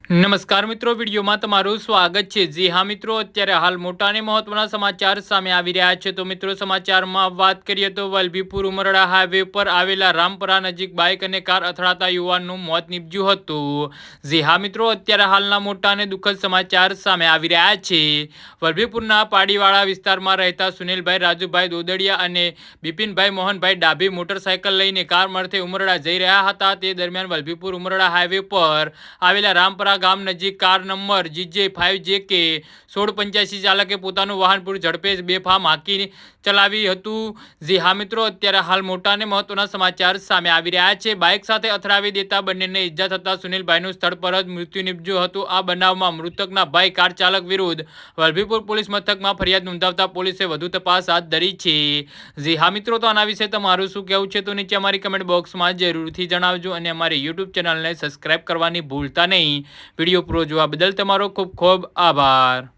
નમસ્કાર મિત્રો, વિડીયોમાં તમારું સ્વાગત છે। જી હા મિત્રો, અત્યારે હાલ મોટા અને મહત્વના સમાચાર સામે આવી રહ્યા છે। તો મિત્રો, સમાચારમાં વાત કરીએ તો વલભીપુર ઉમરડા હાઈવે પર આવેલા રામપરા નજીક બાઇક અને કાર અથડાતા યુવાનનું મોત નીપજ્યું હતું। જી હા મિત્રો, અત્યારે હાલના મોટા અને દુઃખદ સમાચાર સામે આવી રહ્યા છે। વલભીપુરના પાડીવાળા વિસ્તારમાં રહેતા સુનિલભાઈ રાજુભાઈ દોદડિયા અને બિપિનભાઈ મોહનભાઈ ડાભી મોટરસાયકલ લઈને કાર મારફતે ઉમરડા જઈ રહ્યા હતા। તે દરમિયાન વલભીપુર ઉમરડા હાઈવે પર આવેલા રામપરા ગામ નજીક કાર નંબર GJ5JK 1685 ચાલકે પોતાનું વાહન પૂરી ઝડપે બેફામ હાંકી ચલાવી હતું। જી હા મિત્રો, અત્યારે હાલ મોટા અને મહત્વના સમાચાર સામે આવી રહ્યા છે। બાઇક સાથે અથડાવી દેતા બંનેને ઈજા થતા સુનિલભાઈનું સ્થળ પર જ મૃત્યુ નીપજ્યું હતું। આ બનાવમાં મૃતકના ભાઈ કાર ચાલક વિરુદ્ધ વલભીપુર પોલીસ મથકમાં ફરિયાદ નોંધાવતા પોલીસે વધુ તપાસ હાથ ધરી છે। જી હા મિત્રો, તો આના વિશે તમારું શું કહેવું છે તો નીચે અમારી કમેન્ટ બોક્સમાં જરૂરથી જણાવજો અને અમારી યુટ્યુબ ચેનલને સબસ્ક્રાઇબ કરવાની ભૂલતા નહીં। વિડીયો પૂરો જોવા બદલ તમારો ખૂબ ખૂબ આભાર।